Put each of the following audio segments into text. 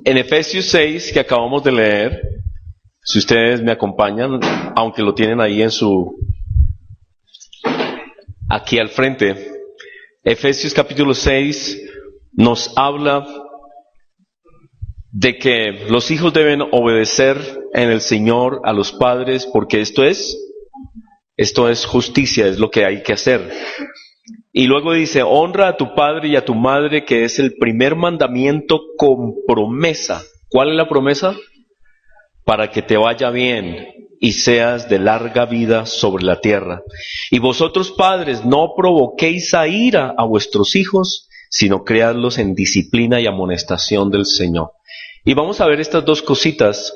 En Efesios 6, que acabamos de leer, si ustedes me acompañan, aunque lo tienen ahí aquí al frente, Efesios capítulo 6 nos habla de que los hijos deben obedecer en el Señor a los padres, porque esto es justicia, es lo que hay que hacer. Y luego dice, honra a tu padre y a tu madre, que es el primer mandamiento con promesa. ¿Cuál es la promesa? Para que te vaya bien y seas de larga vida sobre la tierra. Y vosotros padres, no provoquéis a ira a vuestros hijos, sino criadlos en disciplina y amonestación del Señor. Y vamos a ver estas dos cositas,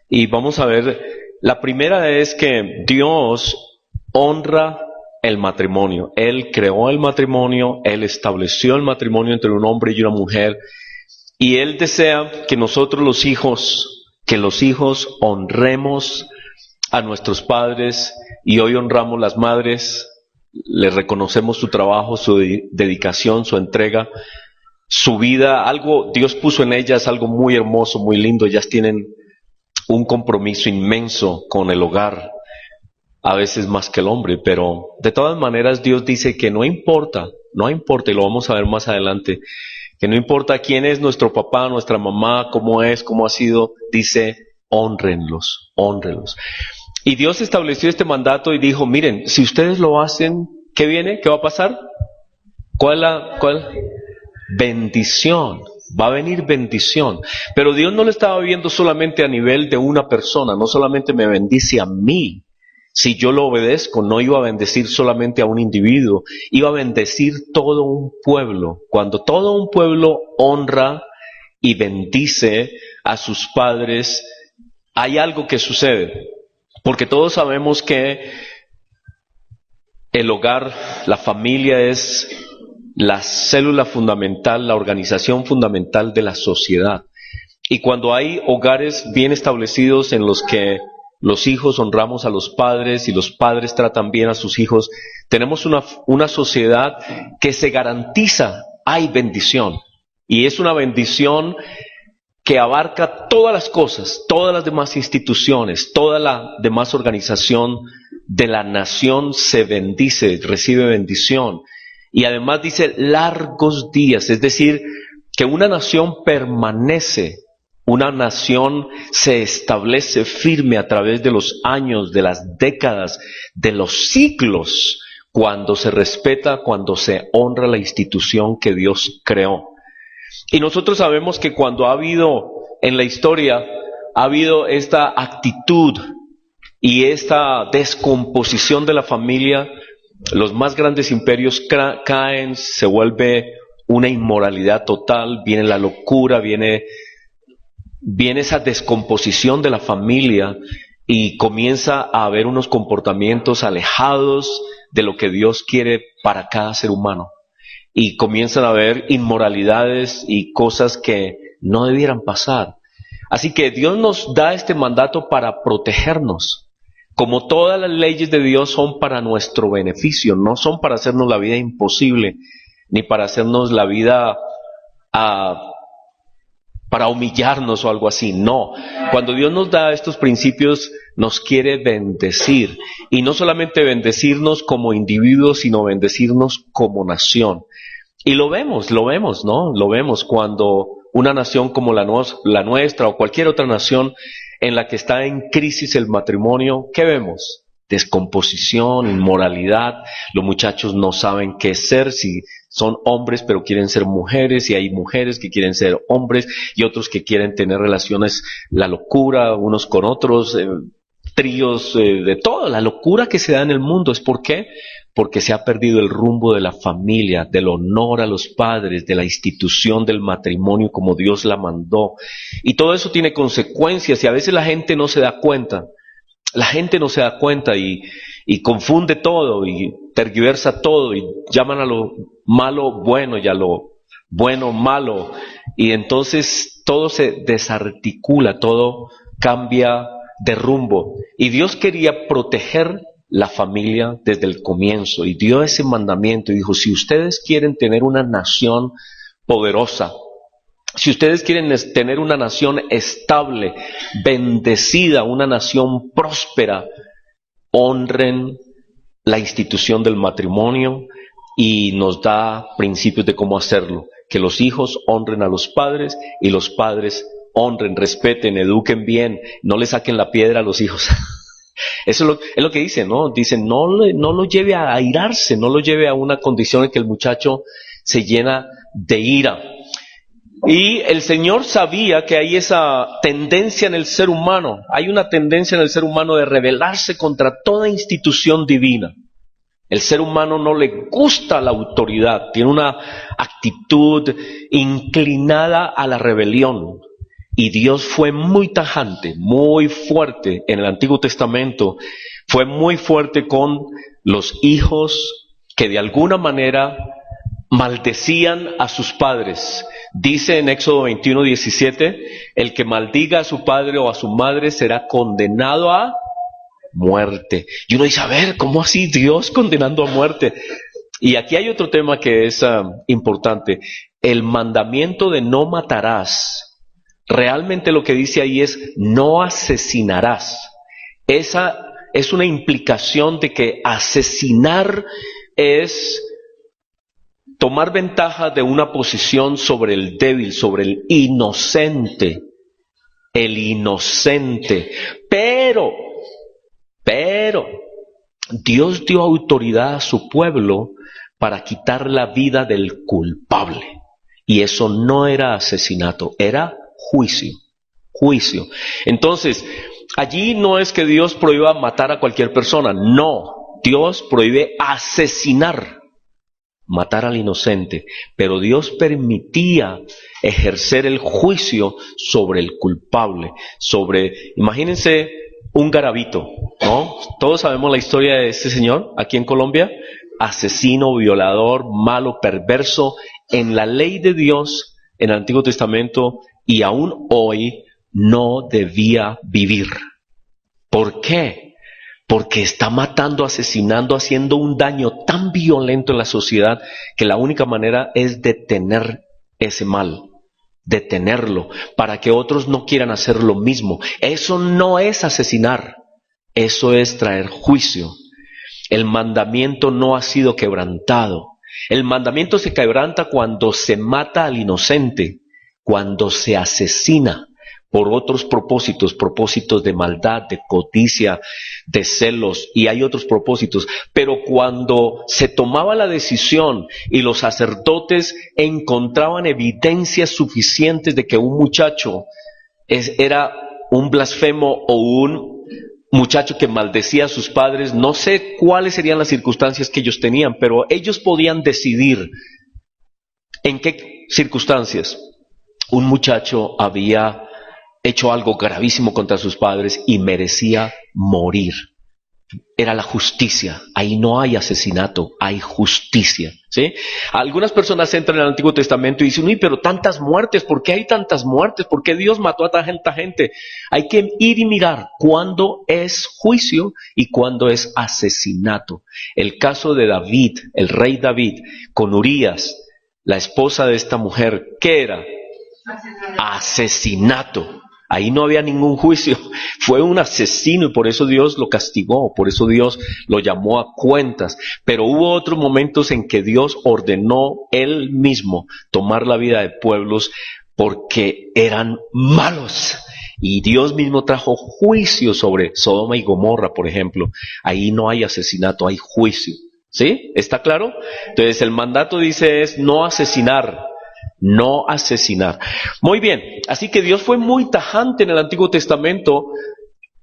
y vamos a ver, la primera es que Dios honra el matrimonio. Él creó el matrimonio, Él estableció el matrimonio entre un hombre y una mujer, y Él desea que nosotros los hijos honremos a nuestros padres, y hoy honramos las madres, les reconocemos su trabajo, su dedicación, su entrega, su vida, algo Dios puso en ellas, algo muy hermoso, muy lindo. Ellas tienen un compromiso inmenso con el hogar, a veces más que el hombre, pero de todas maneras Dios dice que no importa, y lo vamos a ver más adelante, que no importa quién es nuestro papá, nuestra mamá, cómo ha sido, dice, hónrenlos. Y Dios estableció este mandato y dijo, miren, si ustedes lo hacen, ¿qué viene? ¿Qué va a pasar? ¿Cuál? Bendición. Va a venir bendición. Pero Dios no lo estaba viendo solamente a nivel de una persona, no solamente me bendice a mí. Si yo lo obedezco, no iba a bendecir solamente a un individuo, iba a bendecir todo un pueblo. Cuando todo un pueblo honra y bendice a sus padres, hay algo que sucede. Porque todos sabemos que el hogar, la familia es la célula fundamental, la organización fundamental de la sociedad. Y cuando hay hogares bien establecidos en los que los hijos honramos a los padres y los padres tratan bien a sus hijos, tenemos una sociedad que se garantiza, hay bendición. Y es una bendición que abarca todas las cosas, todas las demás instituciones, toda la demás organización de la nación se bendice, recibe bendición. Y además dice largos días, es decir, que una nación permanece, una nación se establece firme a través de los años, de las décadas, de los siglos, cuando se respeta, cuando se honra la institución que Dios creó. Y nosotros sabemos que cuando ha habido en la historia, ha habido esta actitud y esta descomposición de la familia, los más grandes imperios caen, se vuelve una inmoralidad total, viene la locura, viene esa descomposición de la familia y comienza a haber unos comportamientos alejados de lo que Dios quiere para cada ser humano. Y comienzan a haber inmoralidades y cosas que no debieran pasar. Así que Dios nos da este mandato para protegernos. Como todas las leyes de Dios son para nuestro beneficio, no son para hacernos la vida imposible, ni para hacernos la vida para humillarnos o algo así. No, cuando Dios nos da estos principios, nos quiere bendecir. Y no solamente bendecirnos como individuos, sino bendecirnos como nación. Y lo vemos, ¿no? Lo vemos cuando una nación como la nuestra o cualquier otra nación en la que está en crisis el matrimonio, ¿qué vemos? Descomposición, inmoralidad, los muchachos no saben qué ser, si son hombres pero quieren ser mujeres, y hay mujeres que quieren ser hombres y otros que quieren tener relaciones, la locura unos con otros, tríos, de todo, la locura que se da en el mundo. ¿Es por qué? Porque se ha perdido el rumbo de la familia, del honor a los padres, de la institución del matrimonio como Dios la mandó. Y todo eso tiene consecuencias y a veces la gente no se da cuenta. Y confunde todo y tergiversa todo y llaman a lo malo bueno y a lo bueno malo. Y entonces todo se desarticula, todo cambia de rumbo. Y Dios quería proteger la familia desde el comienzo y dio ese mandamiento y dijo, si ustedes quieren tener una nación poderosa, Si ustedes quieren tener una nación estable, bendecida, una nación próspera, honren la institución del matrimonio y nos da principios de cómo hacerlo. Que los hijos honren a los padres y los padres honren, respeten, eduquen bien, no le saquen la piedra a los hijos. Eso es lo que dice, ¿no? Dicen, no lo lleve a airarse, no lo lleve a una condición en que el muchacho se llena de ira. Y el Señor sabía que hay esa tendencia en el ser humano, hay una tendencia en el ser humano de rebelarse contra toda institución divina. El ser humano no le gusta la autoridad, tiene una actitud inclinada a la rebelión. Y Dios fue muy tajante, muy fuerte en el Antiguo Testamento, fue muy fuerte con los hijos que de alguna manera maldecían a sus padres. Dice en Éxodo 21:17, el que maldiga a su padre o a su madre será condenado a muerte. Y uno dice, a ver, ¿cómo así Dios condenando a muerte? Y aquí hay otro tema que es importante. El mandamiento de no matarás, realmente lo que dice ahí es no asesinarás. Esa es una implicación de que asesinar es tomar ventaja de una posición sobre el débil, sobre el inocente. El inocente. Pero, Dios dio autoridad a su pueblo para quitar la vida del culpable. Y eso no era asesinato, era juicio. Juicio. Entonces, allí no es que Dios prohíba matar a cualquier persona, no. Dios prohíbe asesinar, matar al inocente, pero Dios permitía ejercer el juicio sobre el culpable, imagínense un garabito, ¿no? Todos sabemos la historia de este señor aquí en Colombia, asesino, violador, malo, perverso, en la ley de Dios, en el Antiguo Testamento, y aún hoy no debía vivir. ¿Por qué? Porque está matando, asesinando, haciendo un daño tan violento en la sociedad que la única manera es detener ese mal, detenerlo, para que otros no quieran hacer lo mismo. Eso no es asesinar, eso es traer juicio. El mandamiento no ha sido quebrantado. El mandamiento se quebranta cuando se mata al inocente, cuando se asesina por otros propósitos de maldad, de codicia, de celos, y hay otros propósitos. Pero cuando se tomaba la decisión y los sacerdotes encontraban evidencias suficientes de que un muchacho era un blasfemo o un muchacho que maldecía a sus padres, no sé cuáles serían las circunstancias que ellos tenían, pero ellos podían decidir en qué circunstancias un muchacho había hecho algo gravísimo contra sus padres y merecía morir. Era la justicia. Ahí no hay asesinato, hay justicia, ¿sí? Algunas personas entran en el Antiguo Testamento y dicen, uy, pero tantas muertes, ¿por qué hay tantas muertes? ¿Por qué Dios mató a tanta gente? Hay que ir y mirar cuándo es juicio y cuándo es asesinato. El caso de David, el rey David, con Urías, la esposa de esta mujer, ¿qué era? Asesinato. Ahí no había ningún juicio, fue un asesino y por eso Dios lo castigó, por eso Dios lo llamó a cuentas. Pero hubo otros momentos en que Dios ordenó Él mismo tomar la vida de pueblos porque eran malos. Y Dios mismo trajo juicio sobre Sodoma y Gomorra, por ejemplo. Ahí no hay asesinato, hay juicio. ¿Sí? ¿Está claro? Entonces el mandato dice es no asesinar. No asesinar. Muy bien, así que Dios fue muy tajante en el Antiguo Testamento.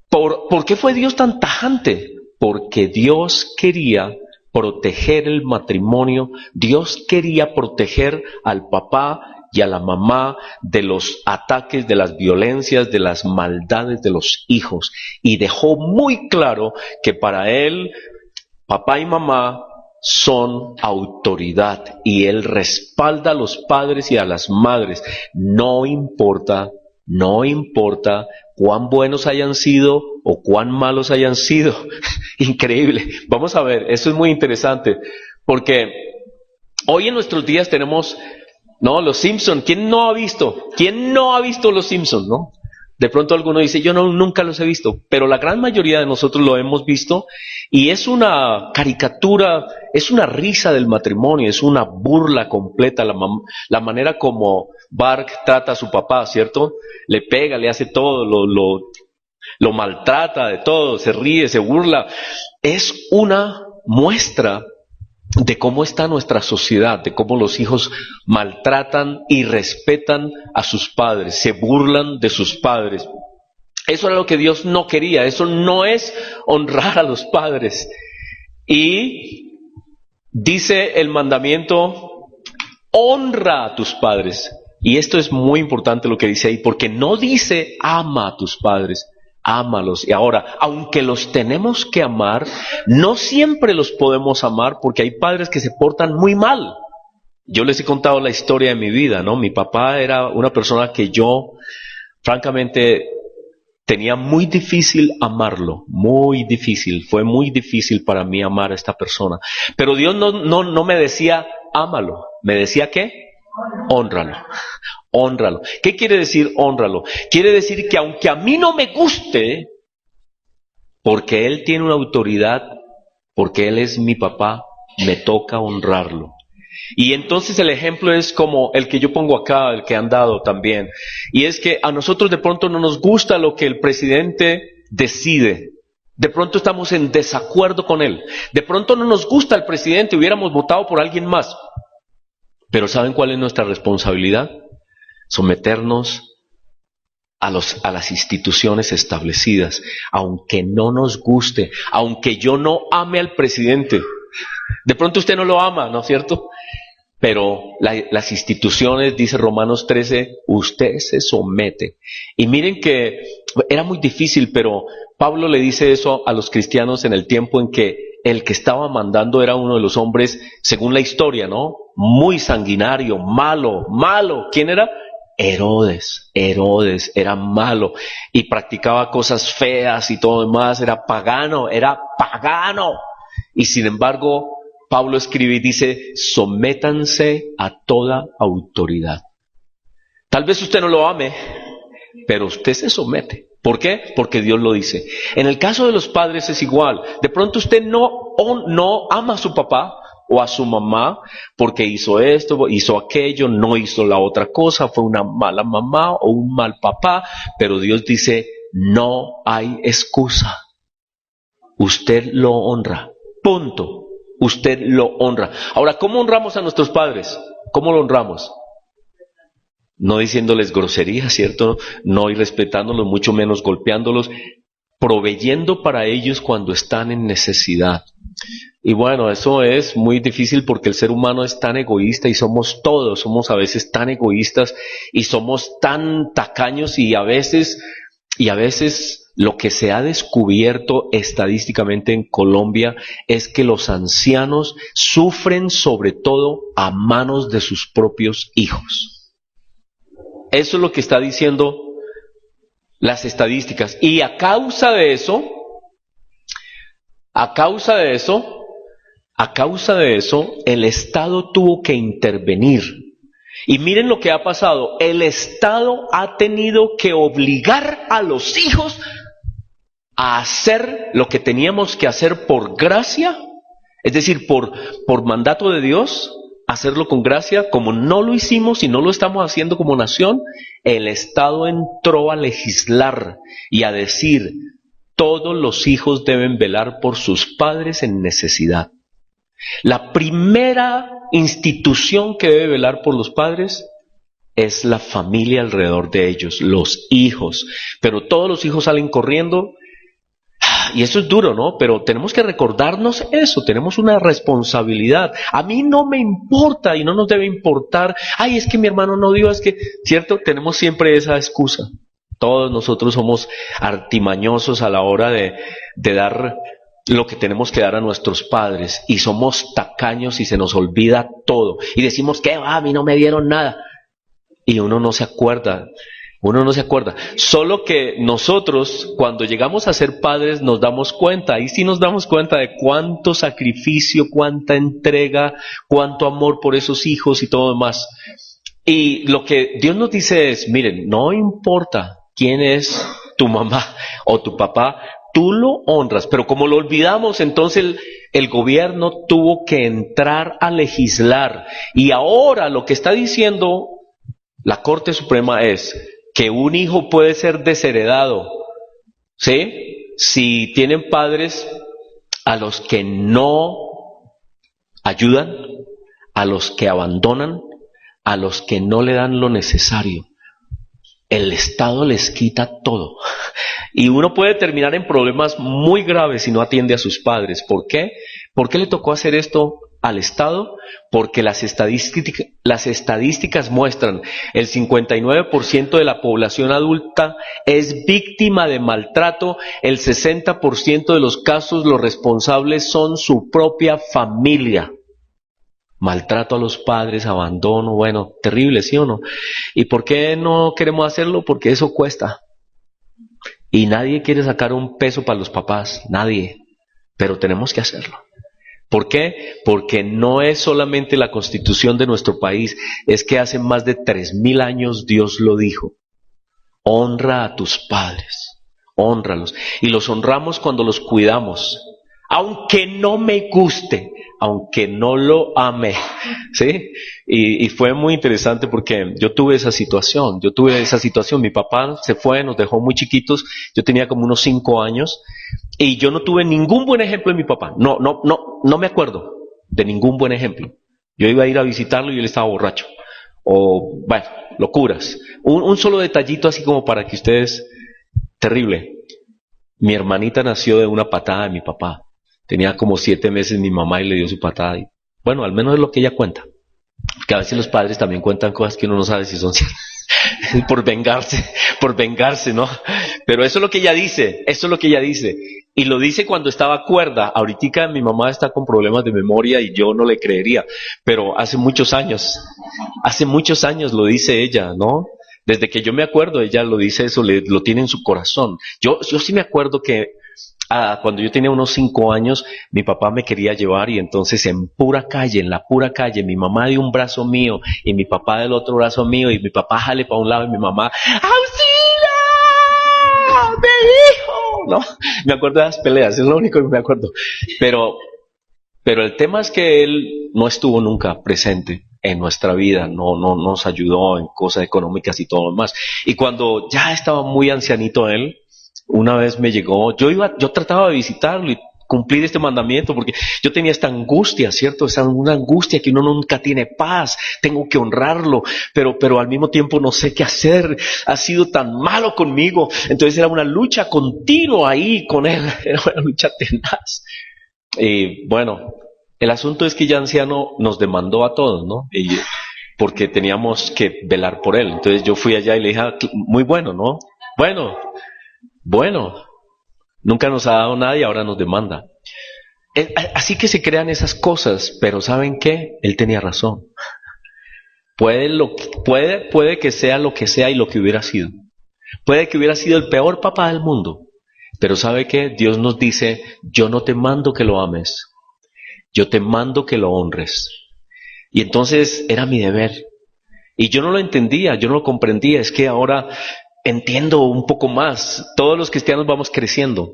¿Por qué fue Dios tan tajante? Porque Dios quería proteger el matrimonio, Dios quería proteger al papá y a la mamá de los ataques, de las violencias, de las maldades de los hijos. Y dejó muy claro que para Él, papá y mamá son autoridad y Él respalda a los padres y a las madres. No importa cuán buenos hayan sido o cuán malos hayan sido. Increíble. Vamos a ver, eso es muy interesante porque hoy en nuestros días tenemos No, los Simpson, ¿quién no ha visto? ¿Quién no ha visto los Simpson, no? De pronto alguno dice, yo no, nunca los he visto, pero la gran mayoría de nosotros lo hemos visto y es una caricatura, es una risa del matrimonio, es una burla completa la manera como Bart trata a su papá, ¿cierto? Le pega, le hace todo, lo maltrata de todo, se ríe, se burla. Es una muestra de cómo está nuestra sociedad, de cómo los hijos maltratan y respetan a sus padres, se burlan de sus padres. Eso era lo que Dios no quería, eso no es honrar a los padres. Y dice el mandamiento, honra a tus padres. Y esto es muy importante lo que dice ahí, porque no dice ama a tus padres. Ámalos. Y ahora, aunque los tenemos que amar, no siempre los podemos amar porque hay padres que se portan muy mal. Yo les he contado la historia de mi vida, ¿no? Mi papá era una persona que yo, francamente, tenía muy difícil amarlo, muy difícil. Fue muy difícil para mí amar a esta persona. Pero Dios no me decía, ámalo. ¿Me decía qué? Hónralo. Hónralo. ¿Qué quiere decir hónralo? Quiere decir que aunque a mí no me guste, porque Él tiene una autoridad, porque Él es mi papá, me toca honrarlo. Y entonces el ejemplo es como el que yo pongo acá, el que han dado también. Y es que a nosotros de pronto no nos gusta lo que el presidente decide. De pronto estamos en desacuerdo con él. De pronto no nos gusta el presidente, hubiéramos votado por alguien más. Pero ¿saben cuál es nuestra responsabilidad? Someternos a las instituciones establecidas, aunque no nos guste, aunque yo no ame al presidente. De pronto usted no lo ama, ¿no es cierto? Pero las instituciones, dice Romanos 13, usted se somete. Y miren que era muy difícil, pero Pablo le dice eso a los cristianos en el tiempo en que el que estaba mandando era uno de los hombres, según la historia, ¿no? Muy sanguinario, malo. ¿Quién era? Herodes era malo y practicaba cosas feas y todo demás, era pagano. Y sin embargo, Pablo escribe y dice, sométanse a toda autoridad. Tal vez usted no lo ame, pero usted se somete. ¿Por qué? Porque Dios lo dice. En el caso de los padres es igual. De pronto usted no ama a su papá o a su mamá porque hizo esto, hizo aquello, no hizo la otra cosa, fue una mala mamá o un mal papá, pero Dios dice, no hay excusa. Usted lo honra. Punto. Usted lo honra. Ahora, ¿cómo honramos a nuestros padres? ¿Cómo lo honramos? No diciéndoles groserías, ¿cierto? No irrespetándolos, mucho menos golpeándolos, proveyendo para ellos cuando están en necesidad. Y bueno, eso es muy difícil porque el ser humano es tan egoísta y somos a veces tan egoístas y somos tan tacaños y a veces lo que se ha descubierto estadísticamente en Colombia es que los ancianos sufren sobre todo a manos de sus propios hijos. Eso es lo que está diciendo las estadísticas. Y a causa de eso, el Estado tuvo que intervenir. Y miren lo que ha pasado. El Estado ha tenido que obligar a los hijos a hacer lo que teníamos que hacer por gracia, es decir, por mandato de Dios, hacerlo con gracia. Como no lo hicimos y no lo estamos haciendo como nación, el Estado entró a legislar y a decir, todos los hijos deben velar por sus padres en necesidad. La primera institución que debe velar por los padres es la familia alrededor de ellos, los hijos. Pero todos los hijos salen corriendo. Y eso es duro, ¿no? Pero tenemos que recordarnos eso, tenemos una responsabilidad. A mí no me importa y no nos debe importar, ay, es que mi hermano no dio, es que, ¿cierto? Tenemos siempre esa excusa. Todos nosotros somos artimañosos a la hora de dar lo que tenemos que dar a nuestros padres y somos tacaños y se nos olvida todo. Y decimos, ¿qué va? A mí no me dieron nada. Y uno no se acuerda. Solo que nosotros, cuando llegamos a ser padres, nos damos cuenta, ahí sí nos damos cuenta de cuánto sacrificio, cuánta entrega, cuánto amor por esos hijos y todo demás. Y lo que Dios nos dice es, miren, no importa quién es tu mamá o tu papá, tú lo honras, pero como lo olvidamos, entonces el gobierno tuvo que entrar a legislar. Y ahora lo que está diciendo la Corte Suprema es que un hijo puede ser desheredado, ¿sí? Si tienen padres a los que no ayudan, a los que abandonan, a los que no le dan lo necesario. El Estado les quita todo. Y uno puede terminar en problemas muy graves si no atiende a sus padres. ¿Por qué? ¿Por qué le tocó hacer esto al Estado? Porque las estadísticas muestran el 59% de la población adulta es víctima de maltrato, el 60% de los casos los responsables son su propia familia. Maltrato a los padres, abandono, bueno, terrible, ¿sí o no? ¿Y por qué no queremos hacerlo? Porque eso cuesta. Y nadie quiere sacar un peso para los papás, nadie. Pero tenemos que hacerlo. ¿Por qué? Porque no es solamente la constitución de nuestro país, es que hace más de 3000 años Dios lo dijo. Honra a tus padres, hónralos. Y los honramos cuando los cuidamos. Aunque no me guste, aunque no lo ame, ¿sí? Y fue muy interesante porque yo tuve esa situación, mi papá se fue, nos dejó muy chiquitos, yo tenía como unos 5 años, y yo no tuve ningún buen ejemplo de mi papá, no me acuerdo de ningún buen ejemplo. Yo iba a ir a visitarlo y él estaba borracho, o bueno, locuras. Un solo detallito así como para que ustedes, terrible, mi hermanita nació de una patada de mi papá. Tenía como 7 meses mi mamá y le dio su patada. Y, bueno, al menos es lo que ella cuenta. Que a veces los padres también cuentan cosas que uno no sabe si son ciertas. por vengarse, ¿no? Pero eso es lo que ella dice, Y lo dice cuando estaba cuerda. Ahorita mi mamá está con problemas de memoria y yo no le creería. Pero hace muchos años lo dice ella, ¿no? Desde que yo me acuerdo, ella lo dice eso, lo tiene en su corazón. Yo sí me acuerdo que cuando yo tenía unos 5 años, mi papá me quería llevar y entonces en la pura calle, mi mamá de un brazo mío y mi papá del otro brazo mío y mi papá jale para un lado y mi mamá, ¡auxilio! ¡Mi hijo! No, me acuerdo de las peleas, es lo único que me acuerdo. Pero el tema es que él no estuvo nunca presente en nuestra vida, no nos ayudó en cosas económicas y todo lo demás. Y cuando ya estaba muy ancianito él, una vez me llegó, yo trataba de visitarlo y cumplir este mandamiento porque yo tenía esta angustia, ¿cierto? Una angustia que uno nunca tiene paz, tengo que honrarlo, pero al mismo tiempo no sé qué hacer, ha sido tan malo conmigo, entonces era una lucha continua ahí con él, era una lucha tenaz. Y bueno, el asunto es que ya anciano nos demandó a todos, ¿no? Porque teníamos que velar por él, entonces yo fui allá y le dije, muy bueno, ¿no? Bueno, nunca nos ha dado nada y ahora nos demanda. Así que se crean esas cosas, pero ¿saben qué? Él tenía razón. Puede que sea lo que sea y lo que hubiera sido. Puede que hubiera sido el peor papá del mundo. Pero ¿sabe qué? Dios nos dice, yo no te mando que lo ames, yo te mando que lo honres. Y entonces era mi deber. Y yo no lo entendía, yo no lo comprendía, es que ahora entiendo un poco más. Todos los cristianos vamos creciendo.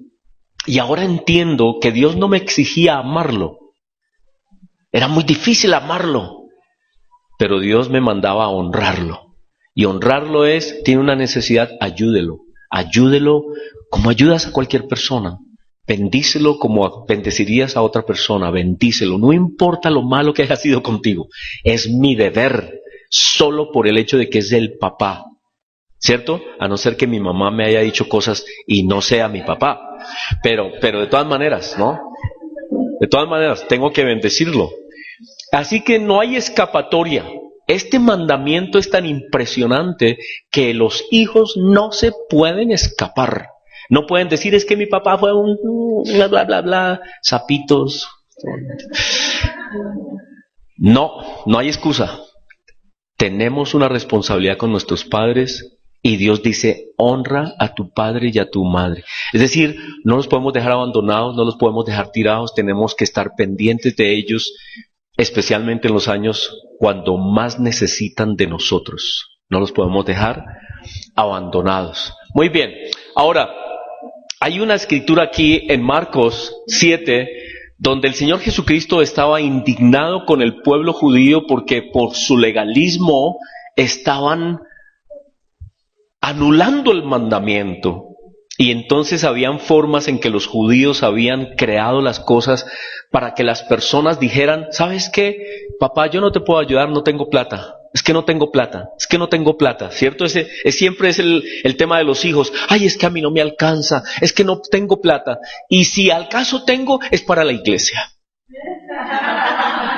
Y ahora entiendo que Dios no me exigía amarlo. Era muy difícil amarlo. Pero Dios me mandaba a honrarlo. Y honrarlo tiene una necesidad, ayúdelo. Ayúdelo como ayudas a cualquier persona. Bendícelo como bendecirías a otra persona. Bendícelo. No importa lo malo que haya sido contigo. Es mi deber. Solo por el hecho de que es el papá. ¿Cierto? A no ser que mi mamá me haya dicho cosas y no sea mi papá. Pero de todas maneras, ¿no? De todas maneras, tengo que bendecirlo. Así que no hay escapatoria. Este mandamiento es tan impresionante que los hijos no se pueden escapar. No pueden decir, es que mi papá fue un bla, bla, bla, bla, sapitos. No hay excusa. Tenemos una responsabilidad con nuestros padres y Dios dice, honra a tu padre y a tu madre. Es decir, no los podemos dejar abandonados, no los podemos dejar tirados, tenemos que estar pendientes de ellos, especialmente en los años cuando más necesitan de nosotros. No los podemos dejar abandonados. Muy bien. Ahora, hay una escritura aquí en Marcos 7, donde el Señor Jesucristo estaba indignado con el pueblo judío porque por su legalismo estaban anulando el mandamiento. Y entonces habían formas en que los judíos habían creado las cosas para que las personas dijeran, ¿sabes qué? Papá, yo no te puedo ayudar, no tengo plata. Es que no tengo plata, es que no tengo plata, ¿cierto? Siempre es el tema de los hijos. Ay, es que a mí no me alcanza, es que no tengo plata. Y si al caso tengo, es para la iglesia.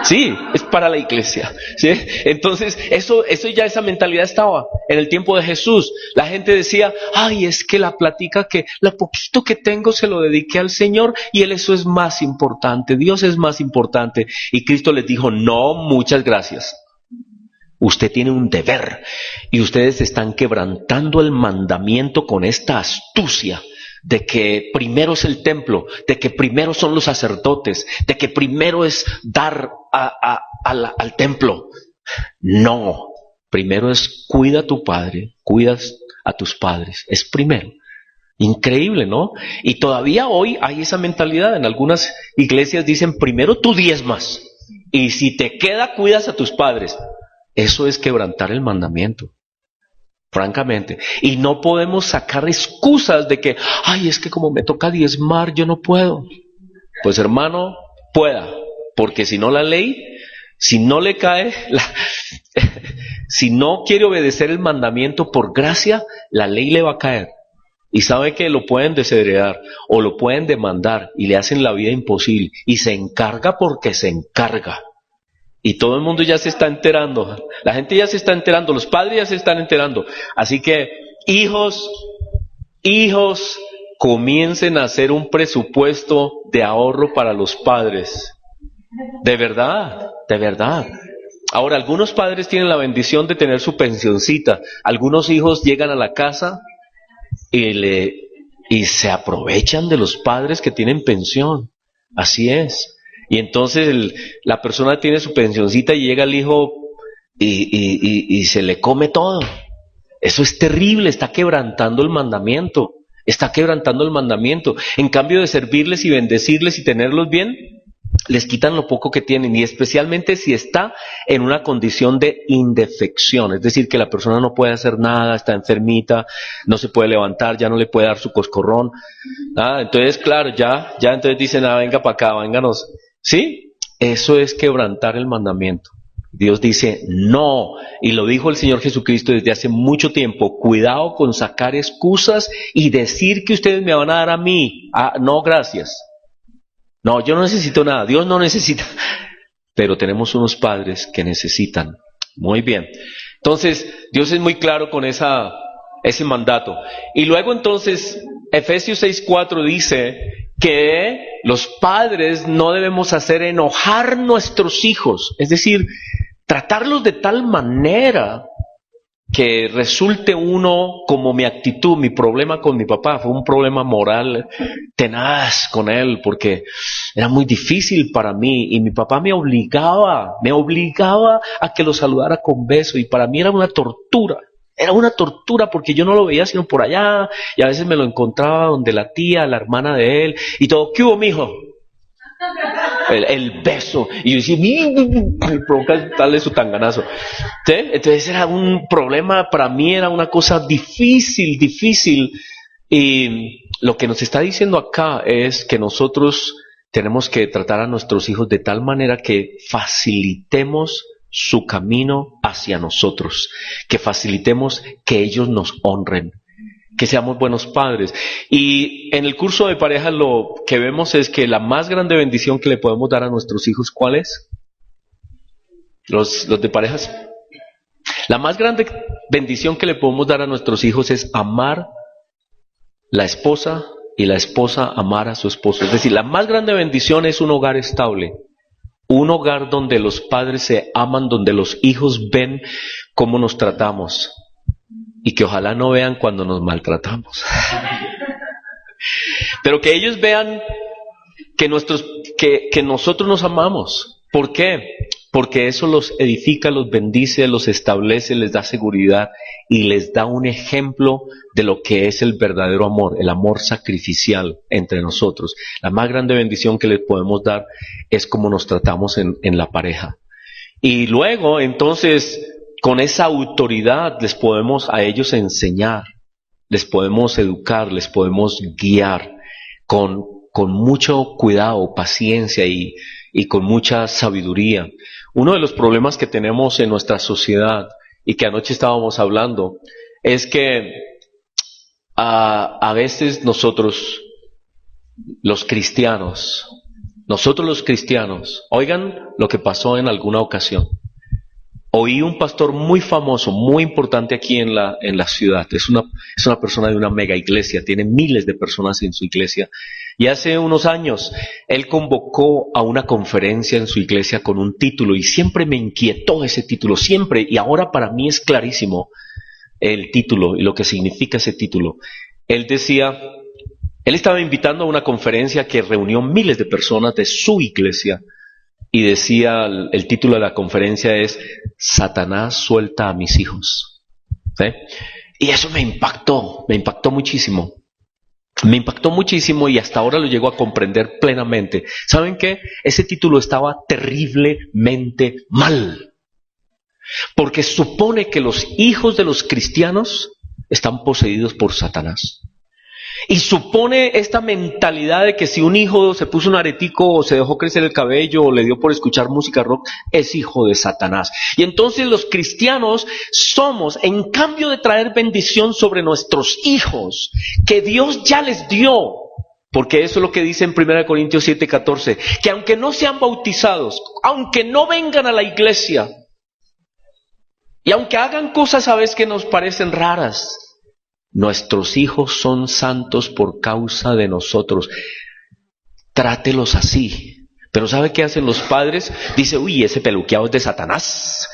Sí, es para la iglesia, ¿sí? Entonces, esa mentalidad estaba en el tiempo de Jesús. La gente decía, ay, es que la poquito que tengo se lo dediqué al Señor y eso es más importante, Dios es más importante. Y Cristo les dijo, no, muchas gracias. Usted tiene un deber y ustedes están quebrantando el mandamiento con esta astucia de que primero es el templo, de que primero son los sacerdotes, de que primero es dar al templo. No, primero es cuida a tu padre, cuidas a tus padres, es primero. Increíble, ¿no? Y todavía hoy hay esa mentalidad. En algunas iglesias dicen primero tú diezmas y si te queda cuidas a tus padres. Eso es quebrantar el mandamiento, francamente. Y no podemos sacar excusas de que, ay, es que como me toca diezmar, yo no puedo. Pues hermano, pueda, porque si no la ley, si no le cae, si no quiere obedecer el mandamiento por gracia, la ley le va a caer. Y sabe que lo pueden desheredar o lo pueden demandar y le hacen la vida imposible. Y se encarga porque se encarga. Y todo el mundo ya se está enterando, la gente ya se está enterando, los padres ya se están enterando. Así que, hijos, comiencen a hacer un presupuesto de ahorro para los padres. De verdad, de verdad. Ahora, algunos padres tienen la bendición de tener su pensioncita. Algunos hijos llegan a la casa y se aprovechan de los padres que tienen pensión. Así es. Y entonces la persona tiene su pensioncita y llega el hijo y se le come todo. Eso es terrible, está quebrantando el mandamiento. Está quebrantando el mandamiento. En cambio de servirles y bendecirles y tenerlos bien, les quitan lo poco que tienen. Y especialmente si está en una condición de indefección. Es decir, que la persona no puede hacer nada, está enfermita, no se puede levantar, ya no le puede dar su coscorrón. Entonces, claro, ya entonces dicen, venga para acá, vénganos. ¿Sí? Eso es quebrantar el mandamiento. Dios dice, no, y lo dijo el Señor Jesucristo desde hace mucho tiempo, cuidado con sacar excusas y decir que ustedes me van a dar a mí. No, gracias. No, yo no necesito nada, Dios no necesita. Pero tenemos unos padres que necesitan. Muy bien. Entonces, Dios es muy claro con ese mandato. Y luego entonces, Efesios 6:4 dice que los padres no debemos hacer enojar nuestros hijos, es decir, tratarlos de tal manera que resulte uno como mi actitud. Mi problema con mi papá fue un problema moral tenaz con él, porque era muy difícil para mí y mi papá me obligaba a que lo saludara con beso y para mí era una tortura. Era una tortura porque yo no lo veía sino por allá y a veces me lo encontraba donde la tía, la hermana de él y todo. ¿Qué hubo, mijo? El beso. Y yo decía, me provoca darle su tanganazo. ¿Sí? Entonces era un problema, para mí era una cosa difícil. Y lo que nos está diciendo acá es que nosotros tenemos que tratar a nuestros hijos de tal manera que facilitemos su camino hacia nosotros, que facilitemos que ellos nos honren, que seamos buenos padres. Y en el curso de pareja lo que vemos es que la más grande bendición que le podemos dar a nuestros hijos, ¿cuál es? Los de parejas. La más grande bendición que le podemos dar a nuestros hijos es amar la esposa y la esposa amar a su esposo. Es decir, la más grande bendición es un hogar estable. Un hogar donde los padres se aman, donde los hijos ven cómo nos tratamos y que ojalá no vean cuando nos maltratamos. Pero que ellos vean que nosotros nos amamos. ¿Por qué? porque eso los edifica, los bendice, los establece, les da seguridad y les da un ejemplo de lo que es el verdadero amor, el amor sacrificial entre nosotros. La más grande bendición que les podemos dar es cómo nos tratamos en la pareja. Y luego, entonces, con esa autoridad les podemos a ellos enseñar, les podemos educar, les podemos guiar con mucho cuidado, paciencia y con mucha sabiduría. Uno de los problemas que tenemos en nuestra sociedad y que anoche estábamos hablando es que a veces nosotros los cristianos, oigan lo que pasó en alguna ocasión. Oí un pastor muy famoso, muy importante aquí en la ciudad. Es una persona de una mega iglesia, tiene miles de personas en su iglesia. Y hace unos años, él convocó a una conferencia en su iglesia con un título, y siempre me inquietó ese título, siempre, y ahora para mí es clarísimo el título y lo que significa ese título. Él decía, él estaba invitando a una conferencia que reunió miles de personas de su iglesia, y decía, el título de la conferencia es Satanás suelta a mis hijos. ¿Sí? Y eso me impactó muchísimo. Me impactó muchísimo y hasta ahora lo llego a comprender plenamente. ¿Saben qué? Ese título estaba terriblemente mal. Porque supone que los hijos de los cristianos están poseídos por Satanás. Y supone esta mentalidad de que si un hijo se puso un aretico o se dejó crecer el cabello o le dio por escuchar música rock, es hijo de Satanás. Y entonces los cristianos somos, en cambio de traer bendición sobre nuestros hijos, que Dios ya les dio, porque eso es lo que dice en 1 Corintios 7:14, que aunque no sean bautizados, aunque no vengan a la iglesia, y aunque hagan cosas a veces que nos parecen raras, nuestros hijos son santos por causa de nosotros. Trátelos así. Pero ¿sabe qué hacen los padres? Dice, uy, ese peluqueado es de Satanás.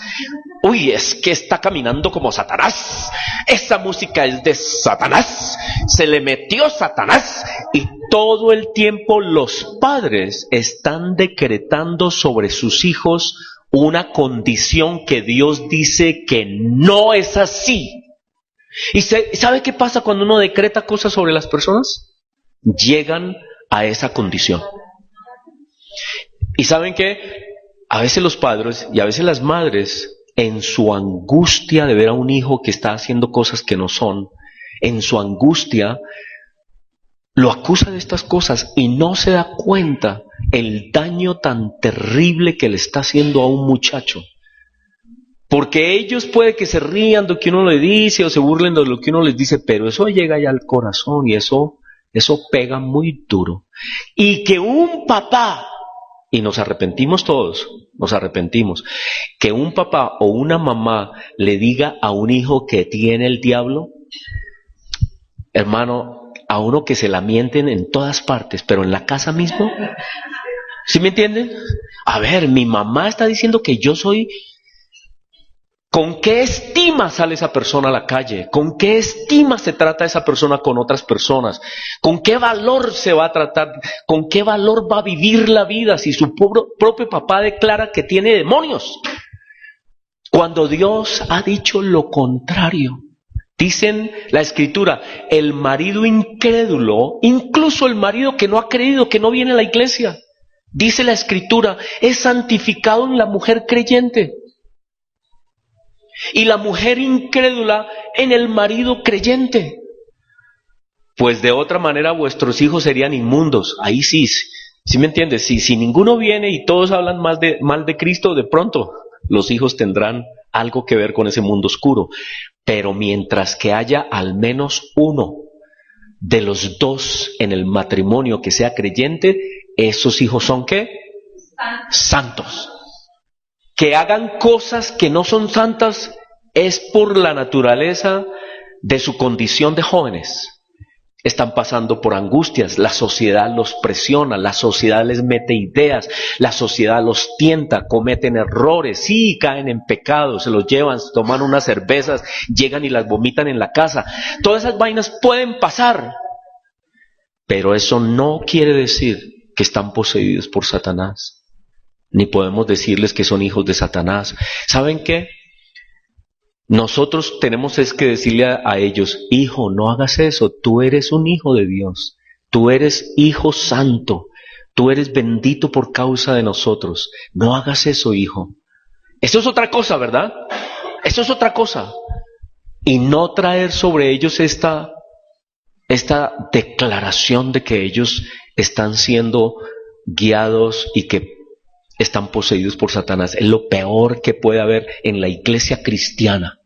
Uy, es que está caminando como Satanás. Esa música es de Satanás. Se le metió Satanás. Y todo el tiempo los padres están decretando sobre sus hijos una condición que Dios dice que no es así. ¿Y sabe qué pasa cuando uno decreta cosas sobre las personas? Llegan a esa condición. ¿Y saben qué? A veces los padres y a veces las madres, en su angustia de ver a un hijo que está haciendo cosas que no son, en su angustia, lo acusa de estas cosas y no se da cuenta el daño tan terrible que le está haciendo a un muchacho. Porque ellos puede que se rían de lo que uno le dice o se burlen de lo que uno les dice, pero eso llega ya al corazón y eso pega muy duro. Y que un papá, y nos arrepentimos todos, que un papá o una mamá le diga a un hijo que tiene el diablo, hermano, a uno que se la mienten en todas partes, pero en la casa mismo, ¿sí me entienden? A ver, mi mamá está diciendo que yo soy... ¿Con qué estima sale esa persona a la calle? ¿Con qué estima se trata esa persona con otras personas? ¿Con qué valor se va a tratar? ¿Con qué valor va a vivir la vida si su propio papá declara que tiene demonios? Cuando Dios ha dicho lo contrario. Dicen la Escritura, el marido incrédulo, incluso el marido que no ha creído, que no viene a la iglesia, dice la Escritura, es santificado en la mujer creyente. Y la mujer incrédula en el marido creyente. Pues de otra manera vuestros hijos serían inmundos. Ahí sí me entiendes. Si ninguno viene y todos hablan mal de Cristo, de pronto los hijos tendrán algo que ver con ese mundo oscuro. Pero mientras que haya al menos uno de los dos en el matrimonio que sea creyente, esos hijos son ¿qué? Santos. Que hagan cosas que no son santas es por la naturaleza de su condición de jóvenes. Están pasando por angustias, la sociedad los presiona, la sociedad les mete ideas, la sociedad los tienta, cometen errores, sí, caen en pecado, se los llevan, se toman unas cervezas, llegan y las vomitan en la casa. Todas esas vainas pueden pasar, pero eso no quiere decir que están poseídos por Satanás. ni podemos decirles que son hijos de Satanás. ¿Saben qué? Nosotros tenemos es que decirle a ellos, hijo, no hagas eso, tú eres un hijo de Dios, tú eres hijo santo, tú eres bendito por causa de nosotros, no hagas eso, hijo. Eso es otra cosa, ¿verdad? Eso es otra cosa. Y no traer sobre ellos esta declaración de que ellos están siendo guiados y que están poseídos por Satanás. Es lo peor que puede haber en la iglesia cristiana.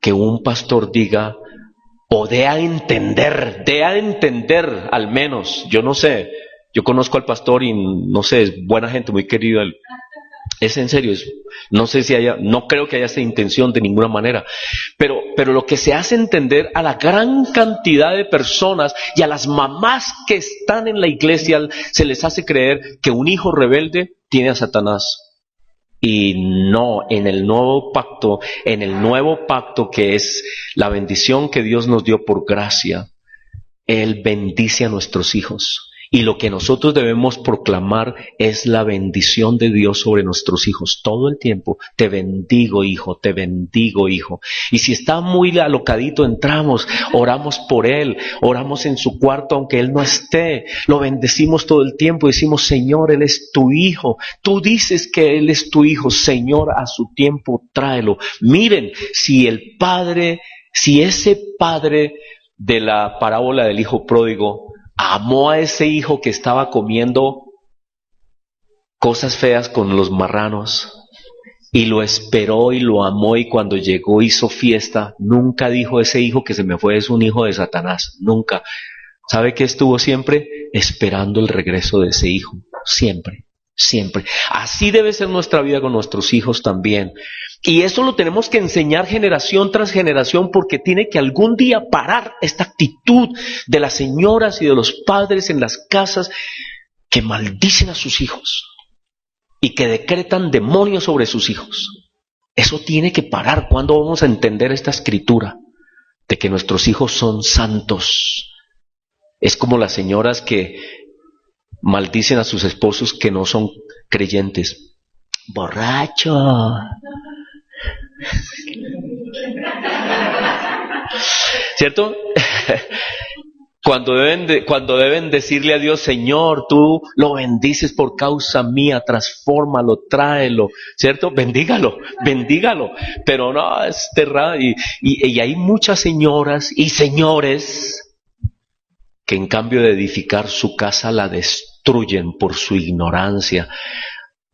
Que un pastor diga, o dé a entender al menos, yo no sé, yo conozco al pastor y no sé, es buena gente, muy querido, es en serio, no sé si no creo que haya esa intención de ninguna manera, pero lo que se hace entender a la gran cantidad de personas y a las mamás que están en la iglesia, se les hace creer que un hijo rebelde tiene a Satanás. Y no, en el nuevo pacto que es la bendición que Dios nos dio por gracia, Él bendice a nuestros hijos. Y lo que nosotros debemos proclamar es la bendición de Dios sobre nuestros hijos todo el tiempo. Te bendigo, hijo, te bendigo, hijo. Y si está muy alocadito, entramos, oramos por él, oramos en su cuarto aunque él no esté, lo bendecimos todo el tiempo, decimos, Señor, él es tu hijo. Tú dices que él es tu hijo, Señor, a su tiempo tráelo. Miren, si ese padre de la parábola del hijo pródigo amó a ese hijo que estaba comiendo cosas feas con los marranos y lo esperó y lo amó, y cuando llegó hizo fiesta, nunca dijo ese hijo que se me fue es un hijo de Satanás, nunca. ¿Sabe qué estuvo siempre? Esperando el regreso de ese hijo, siempre, siempre. Así debe ser nuestra vida con nuestros hijos también. Y eso lo tenemos que enseñar generación tras generación, porque tiene que algún día parar esta actitud de las señoras y de los padres en las casas que maldicen a sus hijos y que decretan demonios sobre sus hijos. Eso tiene que parar. ¿Cuándo vamos a entender esta escritura de que nuestros hijos son santos? Es como las señoras que maldicen a sus esposos que no son creyentes. Borracho. ¿Cierto? Cuando deben decirle a Dios, Señor, tú lo bendices por causa mía, transfórmalo, tráelo, ¿cierto? Bendígalo. Pero no, es terrible. Y hay muchas señoras y señores que en cambio de edificar su casa la destruyen por su ignorancia.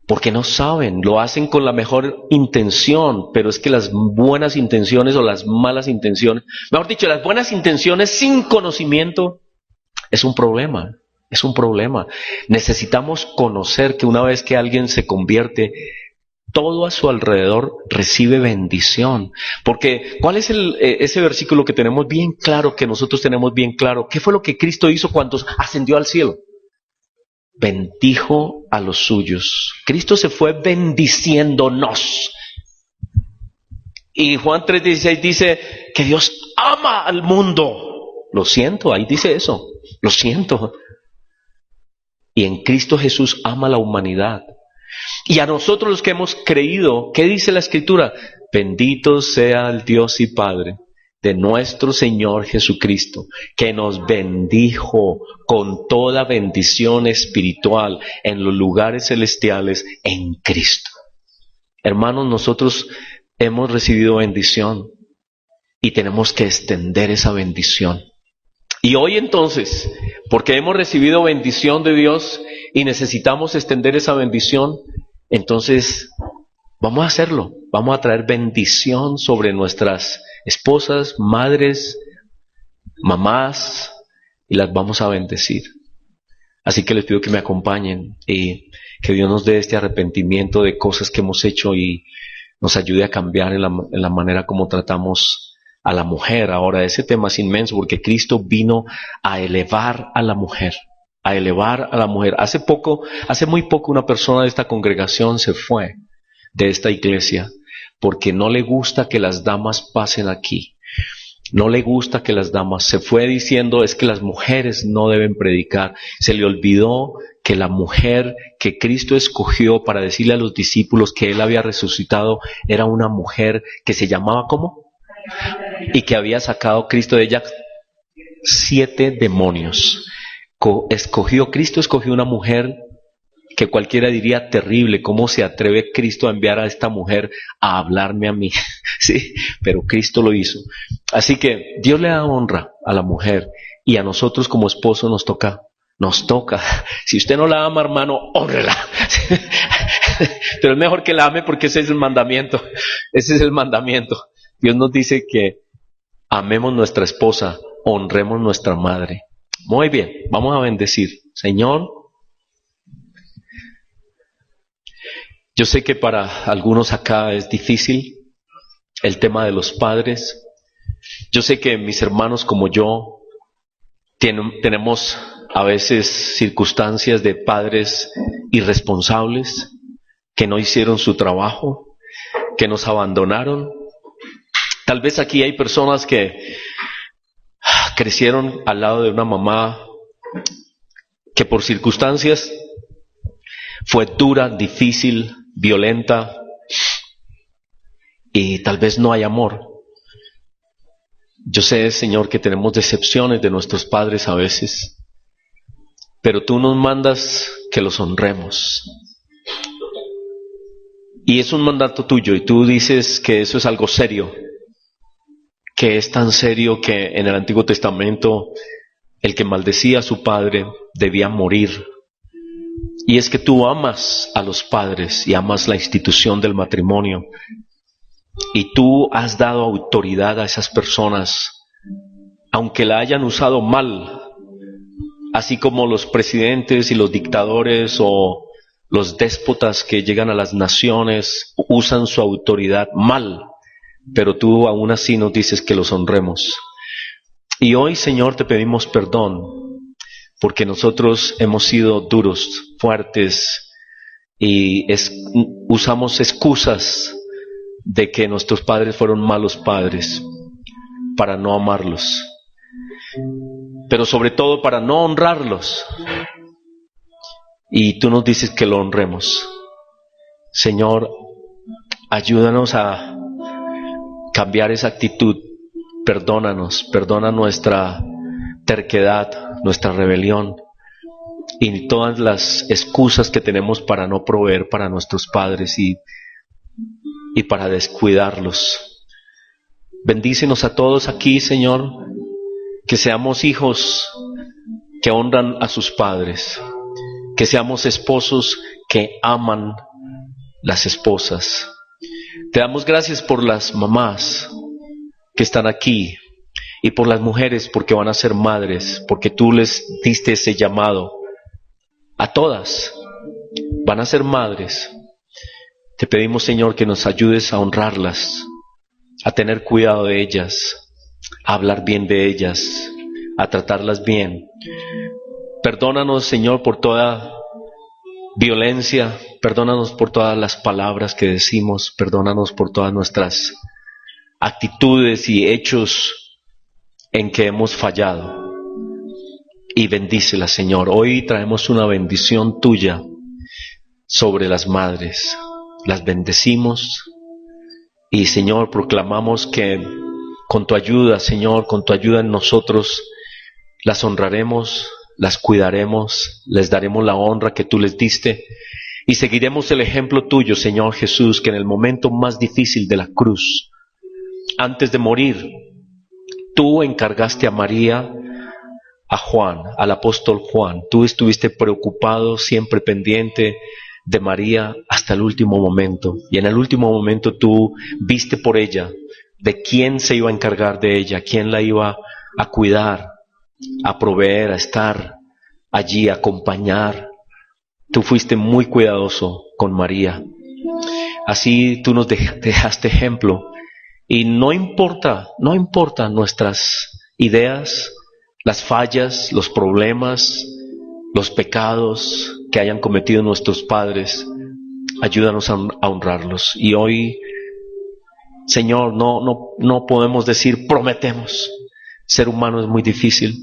Porque no saben, lo hacen con la mejor intención, pero es que las buenas intenciones o las malas intenciones, mejor dicho, las buenas intenciones sin conocimiento, es un problema. Necesitamos conocer que una vez que alguien se convierte, todo a su alrededor recibe bendición. Porque, ¿cuál es ese versículo que tenemos bien claro, que nosotros tenemos bien claro? ¿Qué fue lo que Cristo hizo cuando ascendió al cielo? Bendijo a los suyos. Cristo se fue bendiciéndonos. Y Juan 3:16 dice que Dios ama al mundo. Lo siento, ahí dice eso. Lo siento. Y en Cristo Jesús ama a la humanidad. Y a nosotros los que hemos creído, ¿qué dice la Escritura? Bendito sea el Dios y Padre de nuestro Señor Jesucristo, que nos bendijo con toda bendición espiritual en los lugares celestiales en Cristo. Hermanos, nosotros hemos recibido bendición y tenemos que extender esa bendición. Y hoy entonces, porque hemos recibido bendición de Dios y necesitamos extender esa bendición, entonces vamos a hacerlo. Vamos a traer bendición sobre nuestras esposas, madres, mamás, y las vamos a bendecir. Así que les pido que me acompañen y que Dios nos dé este arrepentimiento de cosas que hemos hecho y nos ayude a cambiar en la manera como tratamos a la mujer. Ahora, ese tema es inmenso porque Cristo vino a elevar a la mujer, a elevar a la mujer. Hace muy poco una persona de esta congregación se fue de esta iglesia porque no le gusta que las damas pasen aquí. No le gusta que las damas, se fue diciendo es que las mujeres no deben predicar. Se le olvidó que la mujer que Cristo escogió para decirle a los discípulos que Él había resucitado era una mujer que se llamaba ¿cómo? Y que había sacado Cristo de ella 7 demonios. Cristo escogió una mujer que cualquiera diría terrible, ¿cómo se atreve Cristo a enviar a esta mujer a hablarme a mí? Sí, pero Cristo lo hizo. Así que Dios le da honra a la mujer y a nosotros como esposo nos toca. Si usted no la ama, hermano, hónrela. Pero es mejor que la ame porque ese es el mandamiento. Ese es el mandamiento. Dios nos dice que amemos nuestra esposa, honremos nuestra madre. Muy bien, vamos a bendecir. Señor, yo sé que para algunos acá es difícil el tema de los padres. Yo sé que mis hermanos como yo tenemos a veces circunstancias de padres irresponsables que no hicieron su trabajo, que nos abandonaron. Tal vez aquí hay personas que crecieron al lado de una mamá que por circunstancias fue dura, difícil, violenta y tal vez no hay amor. Yo sé, Señor, que tenemos decepciones de nuestros padres a veces, pero Tú nos mandas que los honremos. Y es un mandato Tuyo y Tú dices que eso es algo serio, que es tan serio que en el Antiguo Testamento el que maldecía a su padre debía morir. Y es que Tú amas a los padres y amas la institución del matrimonio. Y Tú has dado autoridad a esas personas, aunque la hayan usado mal, así como los presidentes y los dictadores o los déspotas que llegan a las naciones usan su autoridad mal, pero Tú aún así nos dices que los honremos. Y hoy, Señor, te pedimos perdón, porque nosotros hemos sido duros, fuertes, y usamos excusas de que nuestros padres fueron malos padres para no amarlos, pero sobre todo para no honrarlos. Y Tú nos dices que lo honremos. Señor, ayúdanos a cambiar esa actitud. Perdónanos, perdona nuestra terquedad, nuestra rebelión y todas las excusas que tenemos para no proveer para nuestros padres y para descuidarlos. Bendícenos a todos aquí, Señor, que seamos hijos que honran a sus padres, que seamos esposos que aman las esposas. Te damos gracias por las mamás que están aquí y por las mujeres porque van a ser madres, porque Tú les diste ese llamado. A todas van a ser madres. Te pedimos, Señor, que nos ayudes a honrarlas, a tener cuidado de ellas, a hablar bien de ellas, a tratarlas bien. Perdónanos, Señor, por toda violencia, perdónanos por todas las palabras que decimos, perdónanos por todas nuestras actitudes y hechos en que hemos fallado. Y bendícelas, Señor. Hoy traemos una bendición Tuya sobre las madres. Las bendecimos y, Señor, proclamamos que con Tu ayuda, Señor, con Tu ayuda en nosotros, las honraremos, las cuidaremos, les daremos la honra que Tú les diste y seguiremos el ejemplo Tuyo, Señor Jesús, que en el momento más difícil de la cruz, antes de morir, Tú encargaste a María, a Juan, al apóstol Juan. Tú estuviste preocupado, siempre pendiente de María hasta el último momento. Y en el último momento Tú viste por ella, de quién se iba a encargar de ella, quién la iba a cuidar, a proveer, a estar allí, a acompañar. Tú fuiste muy cuidadoso con María. Así Tú nos dejaste ejemplo. Y no importa nuestras ideas, las fallas, los problemas, los pecados que hayan cometido nuestros padres, ayúdanos a honrarlos. Y hoy Señor, no podemos decir prometemos. Ser humano es muy difícil,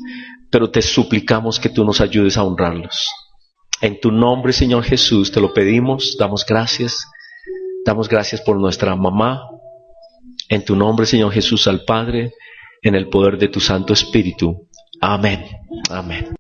pero te suplicamos que tú nos ayudes a honrarlos. En tu nombre, Señor Jesús, te lo pedimos, damos gracias por nuestra mamá. En tu nombre, Señor Jesús, al Padre, en el poder de tu Santo Espíritu. Amén. Amén.